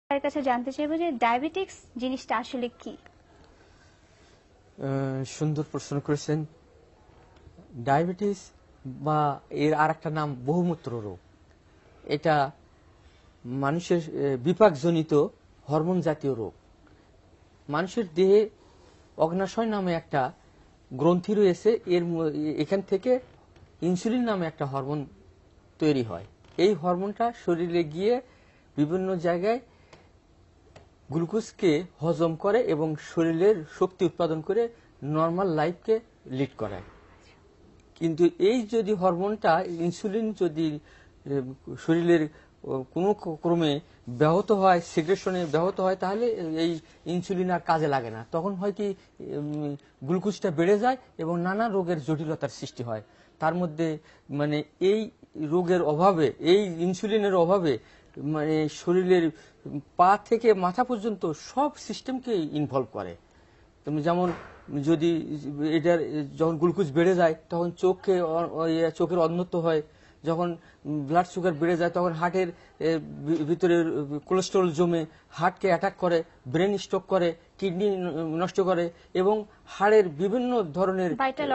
তার কাছে জানতে চাইবো যে ডায়াবেটিক্স জিনিসটা আসলে কি? সুন্দর প্রশ্ন করেছেন। ডায়াবেটিস বা এর আরেকটা নাম বহুমূত্র রোগ। এটা মানুষের বিপাকজনিত হরমোন জাতীয় রোগ। মানুষের দেহে অগ্নাশয় নামে একটা গ্রন্থি রয়েছে, এখান থেকে ইনসুলিন নামে একটা হরমোন তৈরি হয়। এই হরমোনটা শরীরে গিয়ে বিভিন্ন জায়গায় গ্লুকোজকে হজম করে এবং শরীরের শক্তি উৎপাদন করে নর্মাল লাইফকে লিড করায়। কিন্তু এই যদি হরমোনটা ইনসুলিন যদি শরীরের কোনো ক্রমে ব্যাহত হয়, সিগ্রেশনে ব্যাহত হয়, তাহলে এই ইনসুলিন আর কাজে লাগে না। তখন হয় কি গ্লুকোজটা বেড়ে যায় এবং নানা রোগের জটিলতার সৃষ্টি হয়। তার মধ্যে মানে এই রোগের অভাবে, এই ইনসুলিনের অভাবে মানে শরীরের পা থেকে মাথা পর্যন্ত সব সিস্টেমকে ইনভলভ করে। যেমন যদি এটার যখন গ্লুকোজ বেড়ে যায় তখন চোখের অন্ধত্ব হয়। যখন ব্লাড সুগার বেড়ে যায় তখন হার্টের ভিতরে কোলেস্টেরল জমে হার্টকে অ্যাটাক করে, ব্রেন স্ট্রোক করে, কিডনি নষ্ট করে এবং হাড়ের বিভিন্ন ধরনের ভাইটাল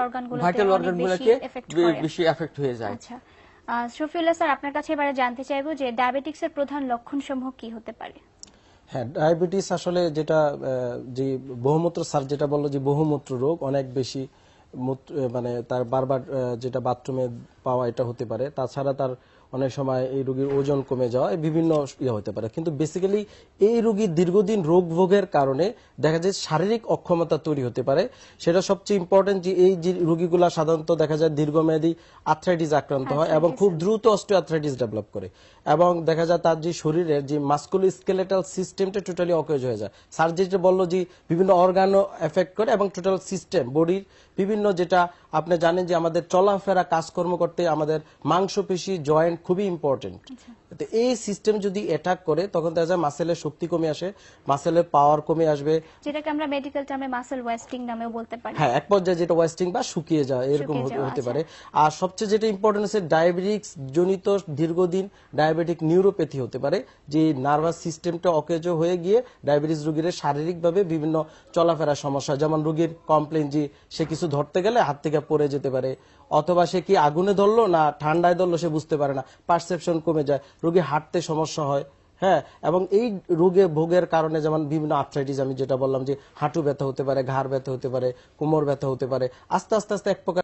অর্গানগুলোকে বেশি এফেক্ট হয়ে যায়। আচ্ছা, শফিউল্লাহ স্যার, আপনার কাছে এবারে জানতে চাইবো যে ডায়াবেটিক্সের প্রধান লক্ষণসমূহ কি হতে পারে? হ্যাঁ, ডায়াবেটিস আসলে যেটা যে বহুমূত্র স্যার যেটা বললো যে বহুমূত্র রোগ, অনেক বেশি মানে তার বারবার যেটা বাথরুমে পাওয়া এটা হতে পারে। তাছাড়া তার অনেক সময় এই রোগীর ওজন কমে যাওয়া, বিভিন্ন হতে পারে। কিন্তু বেসিক্যালি এই রোগীর দীর্ঘদিন রোগ ভোগের কারণে দেখা যায় শারীরিক অক্ষমতা তৈরি হতে পারে। সেটা সবচেয়ে ইম্পর্টেন্ট যে এই যে রোগীগুলা সাধারণত দেখা যায় দীর্ঘমেয়াদী আর্থ্রাইটিস আক্রান্ত হয় এবং খুব দ্রুত অস্টিওআর্থ্রাইটিস ডেভেলপ করে এবং দেখা যায় তার যে শরীরের যে মাস্কুলোস্কেলেটাল সিস্টেমটা টোটালি অকেজ হয়ে যায়। স্যার যেটা বললো যে বিভিন্ন অর্গানও এফেক্ট করে এবং টোটাল সিস্টেম বডির বিভিন্ন, যেটা আপনি জানেন যে আমাদের চলাফেরা কাজকর্ম করতে আমাদের মাংসপেশি জয়েন্ট খুবই ইম্পর্টেন্ট। তো এই সিস্টেম যদি অ্যাটাক করে তখন দেখা যায় মাসেলের শক্তি কমে আসে, মাসেলের পাওয়ার কমে আসবে, যেটাকে আমরা মেডিকেল টার্মে মাসল ওয়েস্টিং নামেও বলতে পারি। হ্যাঁ, এক পর্যায়ে যেটা ওয়েস্টিং বা শুকিয়ে যায় এরকম হতে পারে। আর সবচেয়ে যেটা ইম্পর্টেন্ট আছে ডায়াবেটিক্স জনিত দীর্ঘদিন ডায়াবেটিক নিউরোপ্যাথি হতে পারে, যে নার্ভাস সিস্টেমটা অকেজ হয়ে গিয়ে ডায়াবেটিস রোগীর শারীরিকভাবে বিভিন্ন চলাফেরার সমস্যা, যেমন রোগীর কমপ্লেন যে সে কিছু ধরতে গেলে হাত থেকে পড়ে যেতে পারে, অথবা সে কি আগুনে ধরলো না ঠান্ডায় ধরলো সে বুঝতে পারে না, পারসেপশন কমে যায়, রোগী হাঁটতে সমস্যা হয়। হ্যাঁ, এবং এই রোগে ভোগের কারণে যেমন বিভিন্ন আর্থ্রাইটিস, আমি যেটা বললাম যে হাঁটু ব্যথা হতে পারে, ঘাড় ব্যথা হতে পারে, কোমর ব্যথা হতে পারে, আস্তে আস্তে আস্তে এক প্রকার